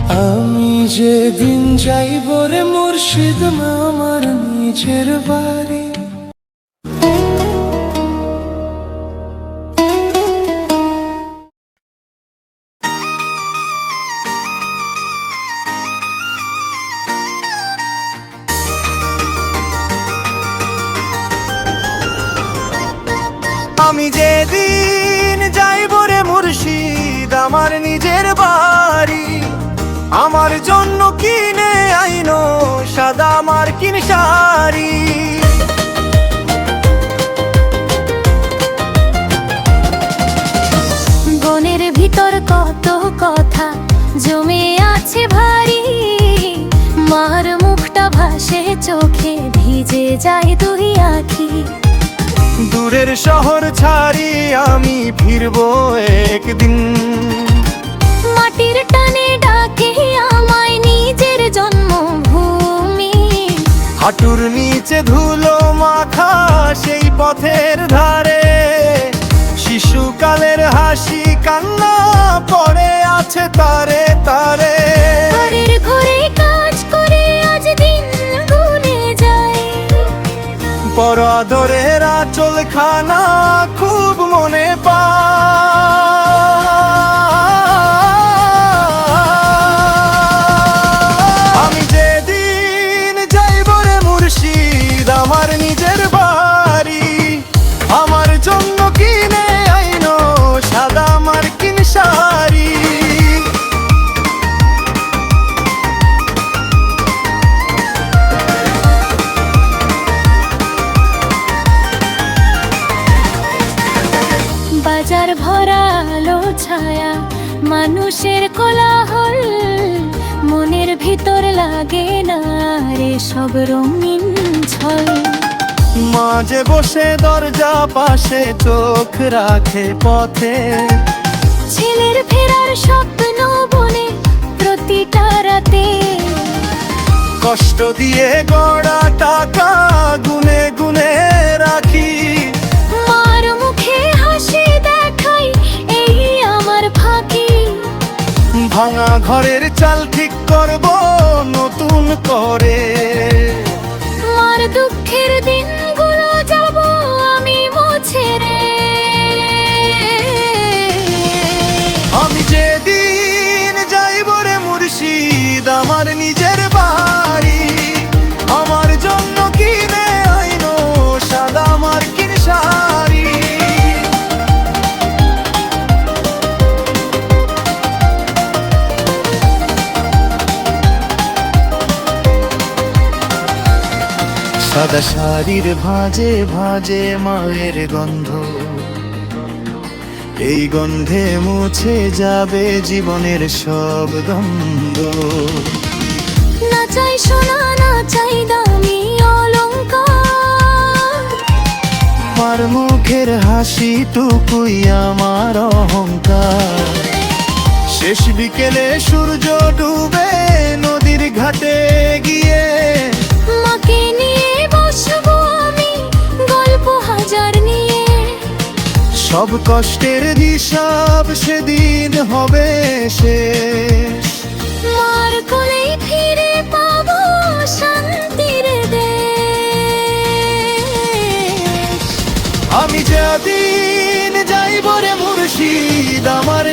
আমি যেদিন যাইব রে মুর্শিদ আমার নিজের বাড়ি, আমি যেদিন যাইব রে মুর্শিদ আমার নিজের বাড়ি, আমার জন্য কিনে আইনো সাদা মার্কিন শাড়ি। বনের ভিতর কত কথা জমে আছে ভারী, মার মুখটা ভাসে চোখে ভিজে যায় দুই আঁখি। দূরের শহর ছাড়ি আমি ফিরবো একদিন, মাটির টানে ডাকে আমায় নিজের জন্মভূমি। হাঁটুর নিচে ধুলো মাখা সেই পথের ধারে, শিশুকালের হাসি কান্না পড়ে আছে তারে তারে। ঘরের ঘরে কাজ করে আজ দিন গুনে যায়, বড় আদরের আঁচল খানা খুব মনে আমি যেদিন যাইব রে মুর্শিদ আমার নিজের বাড়ি, আমার জন্য কিনে আইনো সাদা মার্কিন শাড়ি। বাজার ভরা আলো ছায়া মানুষের কোলাহল, মনের ভিতর লাগে না রে সব রঙিন ছল। মাঝে বসে দরজা পাশে চোখ রাখে পথে, ছেলের ফেরার স্বপ্ন বনে প্রতিটা রাতে। কষ্ট দিয়ে গড়া টাকা গুনে গুনে রাখি, মার মুখে হাসি দেখাই এই আমার ফাঁকি। ভাঙা ঘরের চাল ঠিক করব নতুন করে, মার দুঃখের দিনগুলো যাব আমি মুছে রে। আমি যেদিন যাইব রে মুর্শিদ আমার নিজের বাড়ি, আমার জন্য কিনে আইনো সাদা মার্কিন শাড়ি। সাদা শাড়ির ভাঁজে ভাঁজে মায়ের গন্ধ, এই গন্ধে মুছে যাবে জীবনের সব দ্বন্দ্ব। না চাই সোনা না চাই দামি অলংকার, আমার মুখের হাসি টুকুই আমার অহংকার। শেষ বিকেলে সূর্য ডুবে নদীর ঘাটে গিয়ে, মাকে নিয়ে বসবো আমি গল্প হাজার নিয়ে। সব কষ্টের হিসাব সেদিন হবে শেষ, মার কোলেই ফিরে পাবো শান্তির দেশ। আমি যেদিন যাইব রে মুর্শিদ আমার